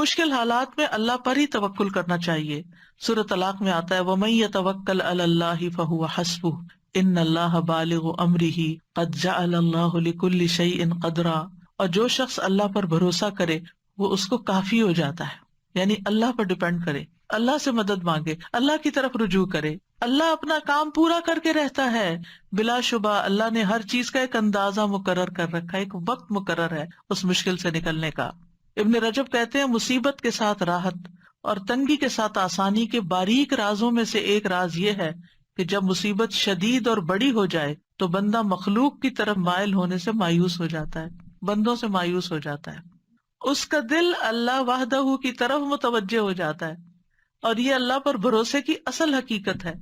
مشکل حالات میں اللہ پر ہی توکل کرنا چاہیے. سورۃ طلاق میں آتا ہے وَمَن يَتَوَکَّلْ عَلَى اللَّهِ فَهُوَ حَسْبُهُ إِنَّ اللَّهَ بَالِغُ أَمْرِهِ قَدْ جَعَلَ اللَّهُ لِكُلِّ شَيْءٍ قَدْرًا. اور جو شخص اللہ پر بھروسہ کرے وہ اس کو کافی ہو جاتا ہے. یعنی اللہ پر ڈیپینڈ کرے، اللہ سے مدد مانگے، اللہ کی طرف رجوع کرے. اللہ اپنا کام پورا کر کے رہتا ہے. بلا شبہ اللہ نے ہر چیز کا ایک اندازہ مقرر کر رکھا ہے، ایک وقت مقرر ہے اس مشکل سے نکلنے کا. ابن رجب کہتے ہیں مصیبت کے ساتھ راحت اور تنگی کے ساتھ آسانی کے باریک رازوں میں سے ایک راز یہ ہے کہ جب مصیبت شدید اور بڑی ہو جائے تو بندہ مخلوق کی طرف مائل ہونے سے مایوس ہو جاتا ہے، بندوں سے مایوس ہو جاتا ہے. اس کا دل اللہ وحدہ کی طرف متوجہ ہو جاتا ہے، اور یہ اللہ پر بھروسے کی اصل حقیقت ہے.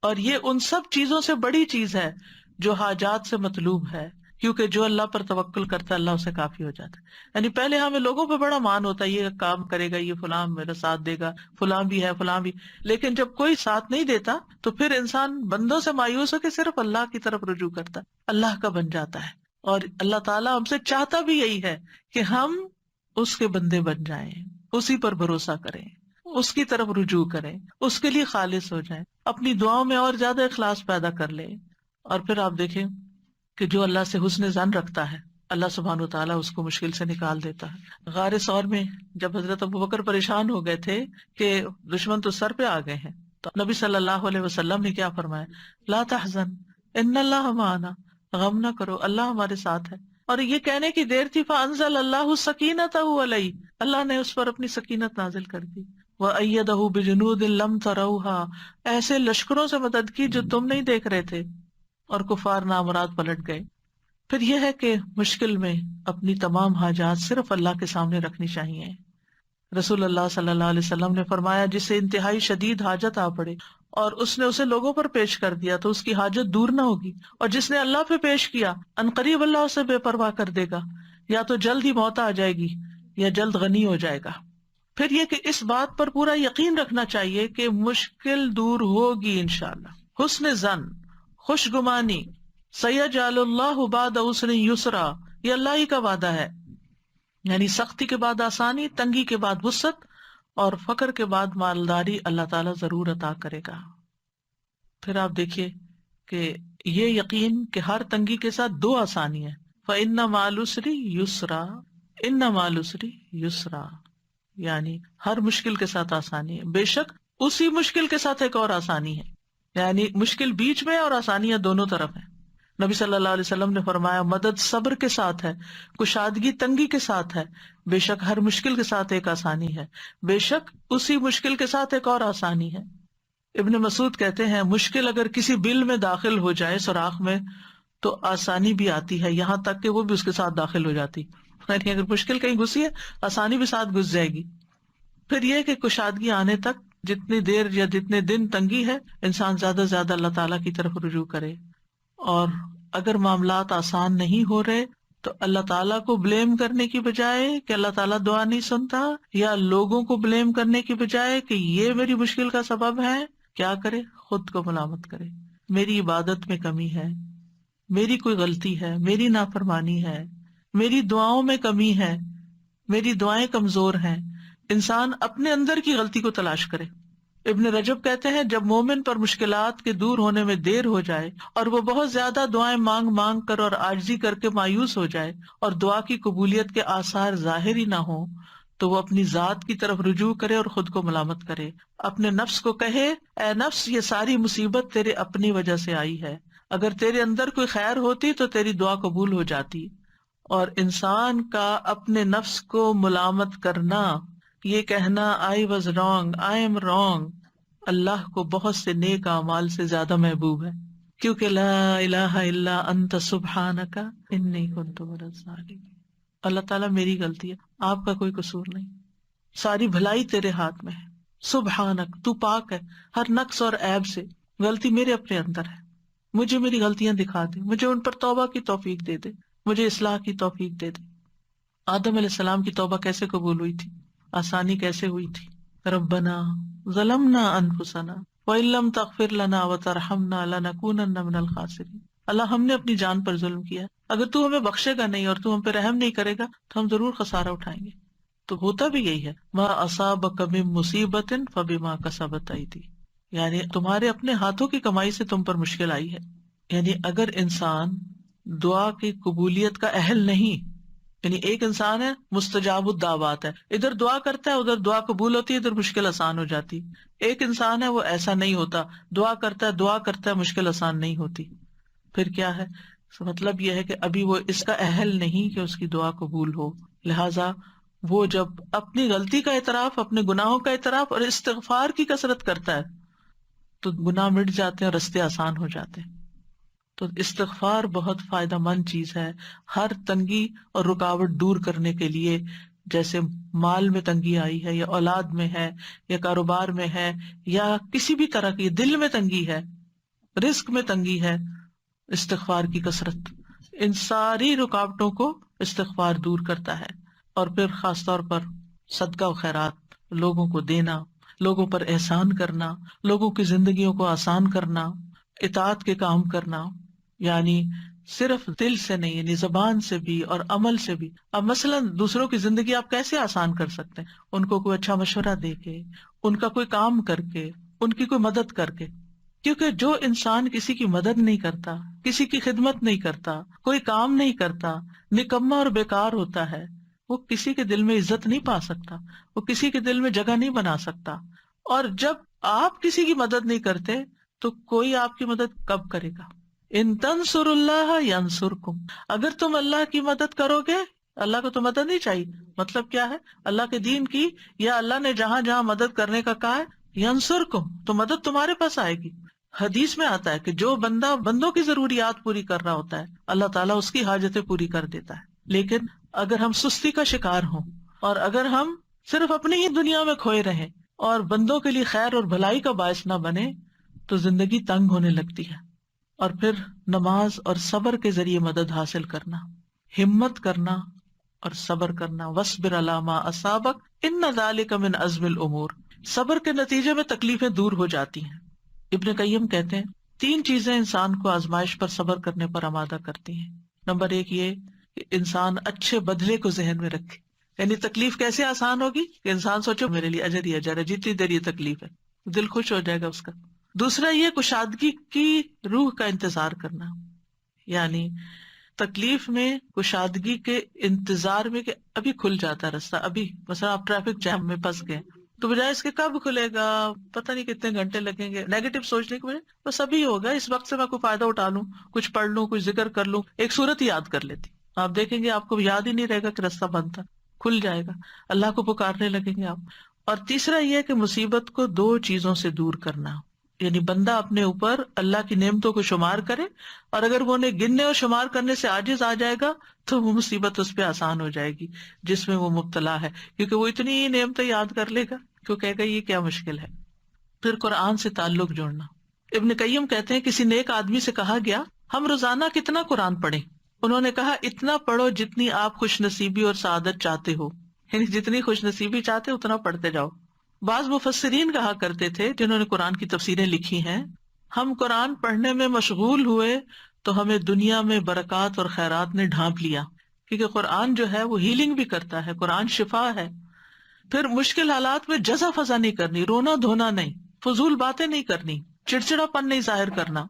اور یہ ان سب چیزوں سے بڑی چیز ہے جو حاجات سے مطلوب ہے، کیونکہ جو اللہ پر توکل کرتا ہے اللہ اسے کافی ہو جاتا ہے. یعنی پہلے ہمیں لوگوں پہ بڑا مان ہوتا ہے، یہ کام کرے گا، یہ فلاں میرا ساتھ دے گا، فلاں بھی ہے، فلاں بھی. لیکن جب کوئی ساتھ نہیں دیتا تو پھر انسان بندوں سے مایوس ہو کے صرف اللہ کی طرف رجوع کرتا ہے، اللہ کا بن جاتا ہے. اور اللہ تعالیٰ ہم سے چاہتا بھی یہی ہے کہ ہم اس کے بندے بن جائیں، اسی پر بھروسہ کریں، اس کی طرف رجوع کریں، اس کے لیے خالص ہو جائیں، اپنی دعاؤں میں اور زیادہ اخلاص پیدا کر لیں. اور پھر آپ دیکھیں کہ جو اللہ سے حسن ظن رکھتا ہے اللہ سبحانہ وتعالیٰ اس کو مشکل سے نکال دیتا ہے. غار ثور میں جب حضرت ابوبکر پریشان ہو گئے تھے کہ دشمن تو سر پہ آ گئے ہیں، تو نبی صلی اللہ علیہ وسلم نے کیا فرمایا؟ لا تحزن ان اللہ معنا، غم نہ کرو اللہ ہمارے ساتھ ہے. اور یہ کہنے کی دیر تھی فانزل اللہ سکینتہ علیہ، اللہ نے اس پر اپنی سکینت نازل کر دی. وَأَيَّدَهُ بِجُنُودٍ لَمْ تَرَوْهَا، ایسے لشکروں سے مدد کی جو تم نہیں دیکھ رہے تھے، اور کفار نامراد پلٹ گئے. پھر یہ ہے کہ مشکل میں اپنی تمام حاجات صرف اللہ کے سامنے رکھنی چاہیے. رسول اللہ صلی اللہ علیہ وسلم نے فرمایا جسے انتہائی شدید حاجت آ پڑے اور اس نے اسے لوگوں پر پیش کر دیا تو اس کی حاجت دور نہ ہوگی، اور جس نے اللہ پہ پیش کیا عنقریب اللہ اسے بے پرواہ کر دے گا، یا تو جلد ہی موت آ جائے گی یا جلد غنی ہو جائے گا. پھر یہ کہ اس بات پر پورا یقین رکھنا چاہیے کہ مشکل دور ہوگی انشاءاللہ. حسن ظن، خوش گمانی، سیجعل اللہ بعد عسر یسرا، یہ اللہ ہی کا وعدہ ہے. یعنی سختی کے بعد آسانی، تنگی کے بعد وسعت، اور فقر کے بعد مالداری اللہ تعالیٰ ضرور عطا کرے گا. پھر آپ دیکھیے کہ یہ یقین کہ ہر تنگی کے ساتھ دو آسانی ہے. فَإِنَّ مَعَ الْعُسْرِ يُسْرًا، إِنَّ مَعَ الْعُسْرِ يُسْرًا، یعنی ہر مشکل کے ساتھ آسانی ہے، بے شک اسی مشکل کے ساتھ ایک اور آسانی ہے. یعنی مشکل بیچ میں اور آسانیاں دونوں طرف ہیں. نبی صلی اللہ علیہ وسلم نے فرمایا مدد صبر کے ساتھ ہے، کشادگی تنگی کے ساتھ ہے. بے شک ہر مشکل کے ساتھ ایک آسانی ہے، بے شک اسی مشکل کے ساتھ ایک اور آسانی ہے. ابن مسعود کہتے ہیں مشکل اگر کسی بل میں داخل ہو جائے سوراخ میں تو آسانی بھی آتی ہے، یہاں تک کہ وہ بھی اس کے ساتھ داخل ہو جاتی. یعنی اگر مشکل کہیں گھسی ہے آسانی بھی ساتھ گھس جائے گی. پھر یہ کہ کشادگی آنے تک جتنی دیر یا جتنے دن تنگی ہے انسان زیادہ سے زیادہ اللہ تعالیٰ کی طرف رجوع کرے. اور اگر معاملات آسان نہیں ہو رہے تو اللہ تعالیٰ کو بلیم کرنے کی بجائے کہ اللہ تعالیٰ دعا نہیں سنتا، یا لوگوں کو بلیم کرنے کی بجائے کہ یہ میری مشکل کا سبب ہے، کیا کرے؟ خود کو ملامت کرے. میری عبادت میں کمی ہے، میری کوئی غلطی ہے، میری نافرمانی ہے، میری دعاؤں میں کمی ہے، میری دعائیں کمزور ہیں. انسان اپنے اندر کی غلطی کو تلاش کرے. ابن رجب کہتے ہیں جب مومن پر مشکلات کے دور ہونے میں دیر ہو جائے اور وہ بہت زیادہ دعائیں مانگ مانگ کر اور عاجزی کر کے مایوس ہو جائے اور دعا کی قبولیت کے آثار ظاہر ہی نہ ہوں تو وہ اپنی ذات کی طرف رجوع کرے اور خود کو ملامت کرے. اپنے نفس کو کہے اے نفس یہ ساری مصیبت تیرے اپنی وجہ سے آئی ہے، اگر تیرے اندر کوئی خیر ہوتی تو تیری دعا قبول ہو جاتی. اور انسان کا اپنے نفس کو ملامت کرنا، یہ کہنا I was wrong, I am wrong، اللہ کو بہت سے نیک اعمال سے زیادہ محبوب ہے، کیونکہ لا الہ الا انت سبحانک انی کنت من الظالمین. اللہ تعالیٰ میری غلطی ہے، آپ کا کوئی قصور نہیں، ساری بھلائی تیرے ہاتھ میں ہے. سبحانک، تو پاک ہے ہر نقص اور عیب سے، غلطی میرے اپنے اندر ہے، مجھے میری غلطیاں دکھا دے، مجھے ان پر توبہ کی توفیق دے دے، مجھے اصلاح کی توفیق دے دے. آدم علیہ السلام کی توبہ کیسے قبول ہوئی تھی، آسانی کیسے ہوئی تھی؟ ربنا ظلمنا انفسنا وان لم تغفر لنا وترحمنا لنکونن من الخاسرین. اللہ ہم نے اپنی جان پر ظلم کیا، اگر تو ہمیں بخشے گا نہیں اور تو ہم پہ رحم نہیں کرے گا تو ہم ضرور خسارہ اٹھائیں گے. تو ہوتا بھی یہی ہے، ما اصابک من مصیبت فبما کسبت ایدی، یعنی تمہارے اپنے ہاتھوں کی کمائی سے تم پر مشکل آئی ہے. یعنی اگر انسان دعا کی قبولیت کا اہل نہیں، یعنی ایک انسان ہے مستجاب الدعوات ہے، ادھر دعا کرتا ہے ادھر دعا قبول ہوتی ہے، ادھر مشکل آسان ہو جاتی. ایک انسان ہے وہ ایسا نہیں ہوتا، دعا کرتا ہے مشکل آسان نہیں ہوتی. پھر کیا ہے؟ مطلب یہ ہے کہ ابھی وہ اس کا اہل نہیں کہ اس کی دعا قبول ہو. لہذا وہ جب اپنی غلطی کا اعتراف، اپنے گناہوں کا اعتراف اور استغفار کی کثرت کرتا ہے تو گناہ مٹ جاتے ہیں اور رستے آسان ہو جاتے ہیں. تو استغفار بہت فائدہ مند چیز ہے ہر تنگی اور رکاوٹ دور کرنے کے لیے. جیسے مال میں تنگی آئی ہے، یا اولاد میں ہے، یا کاروبار میں ہے، یا کسی بھی طرح کی دل میں تنگی ہے، رزق میں تنگی ہے، استغفار کی کثرت ان ساری رکاوٹوں کو استغفار دور کرتا ہے. اور پھر خاص طور پر صدقہ و خیرات، لوگوں کو دینا، لوگوں پر احسان کرنا، لوگوں کی زندگیوں کو آسان کرنا، اطاعت کے کام کرنا، یعنی صرف دل سے نہیں، یعنی زبان سے بھی اور عمل سے بھی. اب مثلا دوسروں کی زندگی آپ کیسے آسان کر سکتے ہیں؟ ان کو کوئی اچھا مشورہ دے کے، ان کا کوئی کام کر کے، ان کی کوئی مدد کر کے. کیونکہ جو انسان کسی کی مدد نہیں کرتا، کسی کی خدمت نہیں کرتا، کوئی کام نہیں کرتا، نکما اور بیکار ہوتا ہے، وہ کسی کے دل میں عزت نہیں پا سکتا، وہ کسی کے دل میں جگہ نہیں بنا سکتا. اور جب آپ کسی کی مدد نہیں کرتے تو کوئی آپ کی مدد کب کرے گا؟ ان تنصر اللہ ینصرکم، اگر تم اللہ کی مدد کرو گے، اللہ کو تو مدد نہیں چاہیے. مطلب کیا ہے؟ اللہ کے دین کی، یا اللہ نے جہاں جہاں مدد کرنے کا کہا ہے، ینصرکم، تو مدد تمہارے پاس آئے گی. حدیث میں آتا ہے کہ جو بندہ بندوں کی ضروریات پوری کر رہا ہوتا ہے، اللہ تعالیٰ اس کی حاجتیں پوری کر دیتا ہے. لیکن اگر ہم سستی کا شکار ہوں، اور اگر ہم صرف اپنی ہی دنیا میں کھوئے رہیں اور بندوں کے لیے خیر اور بھلائی کا باعث نہ بنے، تو زندگی تنگ ہونے لگتی ہے. اور پھر نماز اور صبر کے ذریعے مدد حاصل کرنا، ہمت کرنا اور صبر کرنا. وَاصْبِرْ عَلَىٰ مَا أَصَابَكَ إِنَّ ذَلِكَ مِنْ عَزْمِ الْأُمُورِ، صبر کے نتیجے میں تکلیفیں دور ہو جاتی ہیں. ابن قیم کہتے ہیں 3 چیزیں انسان کو آزمائش پر صبر کرنے پر آمادہ کرتی ہیں. نمبر 1 یہ کہ انسان اچھے بدلے کو ذہن میں رکھے. یعنی تکلیف کیسے آسان ہوگی کہ انسان سوچو میرے لیے اجر ہی اجر ہے، جتنی دیر یہ تکلیف ہے، دل خوش ہو جائے گا اس کا. دوسرا یہ کشادگی کی روح کا انتظار کرنا، یعنی تکلیف میں کشادگی کے انتظار میں کہ ابھی کھل جاتا رستہ. ابھی مثلا آپ ٹریفک جام میں پھنس گئے تو بجائے اس کے کب کھلے گا، پتہ نہیں کتنے گھنٹے لگیں گے، نیگیٹو سوچنے کے بجائے بس ابھی ہوگا، اس وقت سے میں کوئی فائدہ اٹھا لوں، کچھ پڑھ لوں، کچھ ذکر کر لوں، ایک صورت ہی یاد کر لیتی. آپ دیکھیں گے آپ کو یاد ہی نہیں رہے گا کہ راستہ بند تھا، کھل جائے گا، اللہ کو پکارنے لگیں گے آپ. اور تیسرا یہ کہ مصیبت کو 2 چیزوں سے دور کرنا، یعنی بندہ اپنے اوپر اللہ کی نعمتوں کو شمار کرے، اور اگر وہ انہیں گننے اور شمار کرنے سے عاجز آ جائے گا تو وہ مصیبت اس پہ آسان ہو جائے گی جس میں وہ مبتلا ہے، کیونکہ وہ اتنی نعمتیں یاد کر لے گا کہ وہ کہے گا یہ کیا مشکل ہے. پھر قرآن سے تعلق جوڑنا. ابن قیم کہتے ہیں کسی نیک آدمی سے کہا گیا ہم روزانہ کتنا قرآن پڑھیں؟ انہوں نے کہا اتنا پڑھو جتنی آپ خوش نصیبی اور سعادت چاہتے ہو، یعنی جتنی خوش نصیبی چاہتے اتنا پڑھتے جاؤ. بعض مفسرین کہا کرتے تھے جنہوں نے قرآن کی تفسیریں لکھی ہیں، ہم قرآن پڑھنے میں مشغول ہوئے تو ہمیں دنیا میں برکات اور خیرات نے ڈھانپ لیا، کیونکہ قرآن جو ہے وہ ہیلنگ بھی کرتا ہے، قرآن شفا ہے. پھر مشکل حالات میں جزا فضا نہیں کرنی، رونا دھونا نہیں، فضول باتیں نہیں کرنی، چڑچڑا پن نہیں ظاہر کرنا.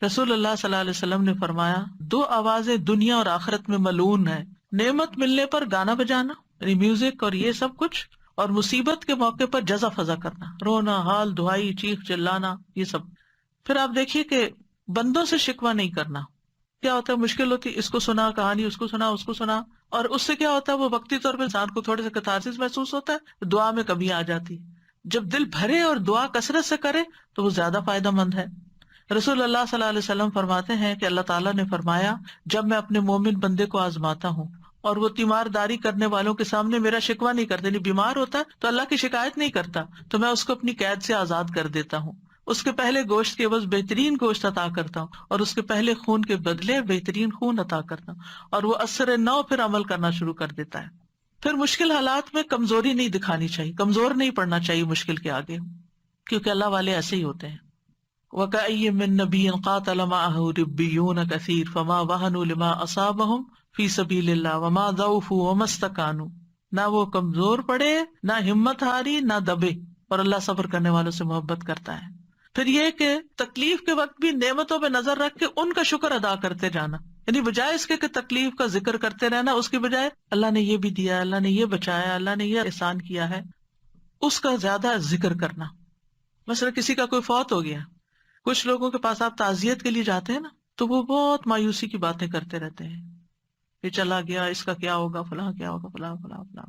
رسول اللہ صلی اللہ علیہ وسلم نے فرمایا 2 آوازیں دنیا اور آخرت میں ملعون ہیں، نعمت ملنے پر گانا بجانا یعنی میوزک اور یہ سب کچھ، اور مصیبت کے موقع پر جزا فضا کرنا، رونا، حال دہائی، چیخ چلانا، یہ سب. پھر آپ دیکھیے کہ بندوں سے شکوہ نہیں کرنا. کیا ہوتا ہے مشکل ہوتی اس کو سنا کہانی، اس کو سنا، اس کو سنا، اور اس سے کیا ہوتا ہے وہ وقتی طور پہ انسان کو تھوڑے سے کتارسس محسوس ہوتا ہے، دعا میں کمی آ جاتی. جب دل بھرے اور دعا کثرت سے کرے تو وہ زیادہ فائدہ مند ہے. رسول اللہ صلی اللہ علیہ وسلم فرماتے ہیں کہ اللہ تعالیٰ نے فرمایا جب میں اپنے مومن بندے کو آزماتا ہوں اور وہ تیمارداری کرنے والوں کے سامنے میرا شکوہ نہیں کرتے، نہیں بیمار ہوتا تو اللہ کی شکایت نہیں کرتا، تو میں اس کو اپنی قید سے آزاد کر دیتا ہوں، اس کے پہلے گوشت کے عوض بہترین گوشت عطا کرتا ہوں، اور اس کے پہلے خون کے بدلے بہترین خون عطا کرتا ہوں، اور وہ اثر نو پھر عمل کرنا شروع کر دیتا ہے. پھر مشکل حالات میں کمزوری نہیں دکھانی چاہیے، کمزور نہیں پڑنا چاہیے مشکل کے آگے، کیونکہ اللہ والے ایسے ہی ہوتے ہیں. وَكَأَيٍّ مِّن نَّبِيٍّ قَاتَلَ مَعَهُ رِبِّيُّونَ كَثِيرٌ فَمَا وَهَنُوا لِمَا أَصَابَهُمْ فِي سَبِيلِ اللَّهِ وَمَا ضَعُفُوا وَمَا اسْتَكَانُوا. نہ وہ کمزور پڑے، نہ ہمت ہاری، نہ دبے، اور اللہ صبر کرنے والوں سے محبت کرتا ہے۔ پھر یہ کہ تکلیف کے وقت بھی نعمتوں پہ نظر رکھ کے ان کا شکر ادا کرتے جانا، یعنی بجائے اس کے کہ تکلیف کا ذکر کرتے رہنا، اس کی بجائے اللہ نے یہ بھی دیا، اللہ نے یہ بچایا، اللہ نے یہ احسان کیا ہے، اس کا زیادہ ذکر کرنا۔ مثلا کسی کا کوئی فوت ہو گیا، کچھ لوگوں کے پاس آپ تعزیت کے لیے جاتے ہیں نا، تو وہ بہت مایوسی کی باتیں کرتے رہتے ہیں، یہ چلا گیا، اس کا کیا ہوگا، فلاں کیا ہوگا، فلاں فلاں فلاں۔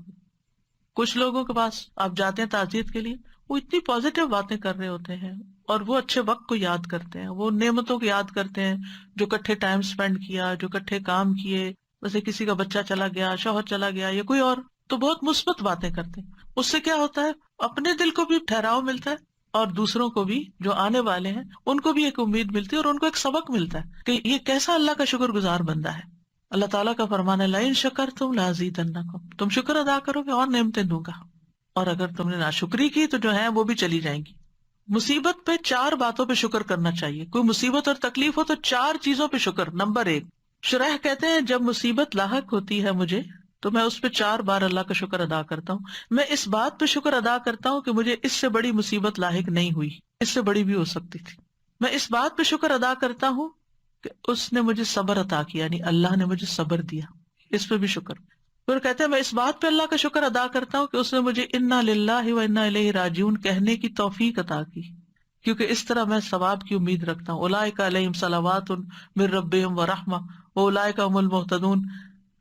کچھ لوگوں کے پاس آپ جاتے ہیں تعزیت کے لیے، وہ اتنی پازیٹیو باتیں کر رہے ہوتے ہیں، اور وہ اچھے وقت کو یاد کرتے ہیں، وہ نعمتوں کو یاد کرتے ہیں جو کٹھے ٹائم سپینڈ کیا، جو کٹھے کام کیے، جیسے کسی کا بچہ چلا گیا، شوہر چلا گیا، یا کوئی اور، تو بہت مثبت باتیں کرتے ہیں۔ اس سے کیا ہوتا ہے، اپنے دل کو بھی ٹھہراؤ ملتا ہے، اور دوسروں کو بھی جو آنے والے ہیں ان کو بھی ایک امید ملتی ہے، اور ان کو ایک سبق ملتا ہے کہ یہ کیسا اللہ کا شکر گزار بندہ ہے۔ اللہ تعالیٰ کا فرمان ہے لئن شکرتم لازیدنکم، تم شکر ادا کرو گے اور نعمتیں دوں گا، اور اگر تم نے ناشکری کی تو جو ہے وہ بھی چلی جائیں گی۔ مصیبت پہ 4 باتوں پہ شکر کرنا چاہیے، کوئی مصیبت اور تکلیف ہو تو 4 چیزوں پہ شکر۔ نمبر 1، شرح کہتے ہیں جب مصیبت لاحق ہوتی ہے مجھے تو میں اس پہ 4 بار اللہ کا شکر ادا کرتا ہوں۔ میں اس بات پہ شکر ادا کرتا ہوں کہ مجھے اس سے بڑی مصیبت لاحق نہیں ہوئی، اس سے بڑی بھی ہو سکتی تھی۔ میں اس بات پہ شکر ادا کرتا ہوں کہ اس نے مجھے صبر عطا کیا، یعنی اللہ نے مجھے صبر دیا، اس پہ بھی شکر۔ پھر کہتے ہیں میں اس بات پہ اللہ کا شکر ادا کرتا ہوں کہ اس نے مجھے انا للہ و انا الیہ راجعون کہنے کی توفیق عطا کی، کیونکہ اس طرح میں ثواب کی امید رکھتا ہوں۔ اولئک علیہم صلوات من ربہم ورحمہ واولئک هم المہتدون،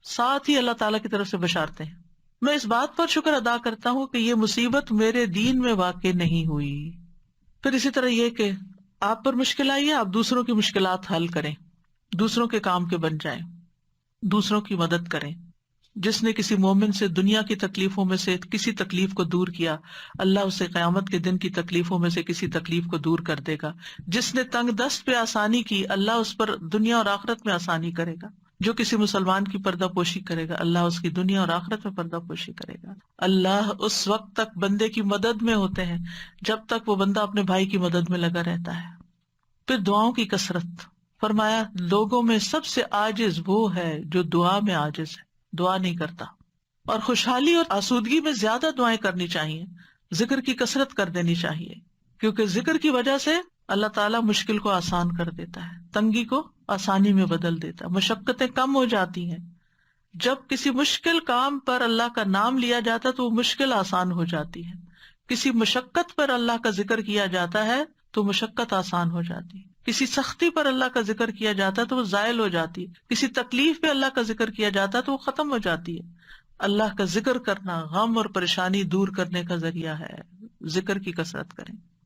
ساتھ ہی اللہ تعالیٰ کی طرف سے بشارتیں ہیں۔ میں اس بات پر شکر ادا کرتا ہوں کہ یہ مصیبت میرے دین میں واقع نہیں ہوئی۔ پھر اسی طرح یہ کہ آپ پر مشکل آئی ہے، آپ دوسروں کی مشکلات حل کریں، دوسروں کے کام کے بن جائیں، دوسروں کی مدد کریں۔ جس نے کسی مومن سے دنیا کی تکلیفوں میں سے کسی تکلیف کو دور کیا، اللہ اسے قیامت کے دن کی تکلیفوں میں سے کسی تکلیف کو دور کر دے گا۔ جس نے تنگ دست پہ آسانی کی، اللہ اس پر دنیا اور آخرت میں آسانی کرے گا۔ جو کسی مسلمان کی پردہ پوشی کرے گا، اللہ اس کی دنیا اور آخرت میں پردہ پوشی کرے گا۔ اللہ اس وقت تک بندے کی مدد میں ہوتے ہیں جب تک وہ بندہ اپنے بھائی کی مدد میں لگا رہتا ہے۔ پھر دعاؤں کی کثرت، فرمایا لوگوں میں سب سے عاجز وہ ہے جو دعا میں عاجز ہے، دعا نہیں کرتا۔ اور خوشحالی اور آسودگی میں زیادہ دعائیں کرنی چاہیے، ذکر کی کثرت کر دینی چاہیے، کیونکہ ذکر کی وجہ سے اللہ تعالیٰ مشکل کو آسان کر دیتا ہے، تنگی کو آسانی میں بدل دیتا ہے، مشقتیں کم ہو جاتی ہیں۔ جب کسی مشکل کام پر اللہ کا نام لیا جاتا ہے تو وہ مشکل آسان ہو جاتی ہے، کسی مشقت پر اللہ کا ذکر کیا جاتا ہے تو مشقت آسان ہو جاتی ہے، کسی سختی پر اللہ کا ذکر کیا جاتا ہے تو وہ زائل ہو جاتی ہے، کسی تکلیف پہ اللہ کا ذکر کیا جاتا ہے تو وہ ختم ہو جاتی ہے۔ اللہ کا ذکر کرنا غم اور پریشانی دور کرنے کا ذریعہ ہے، ذکر کی کثرت کریں۔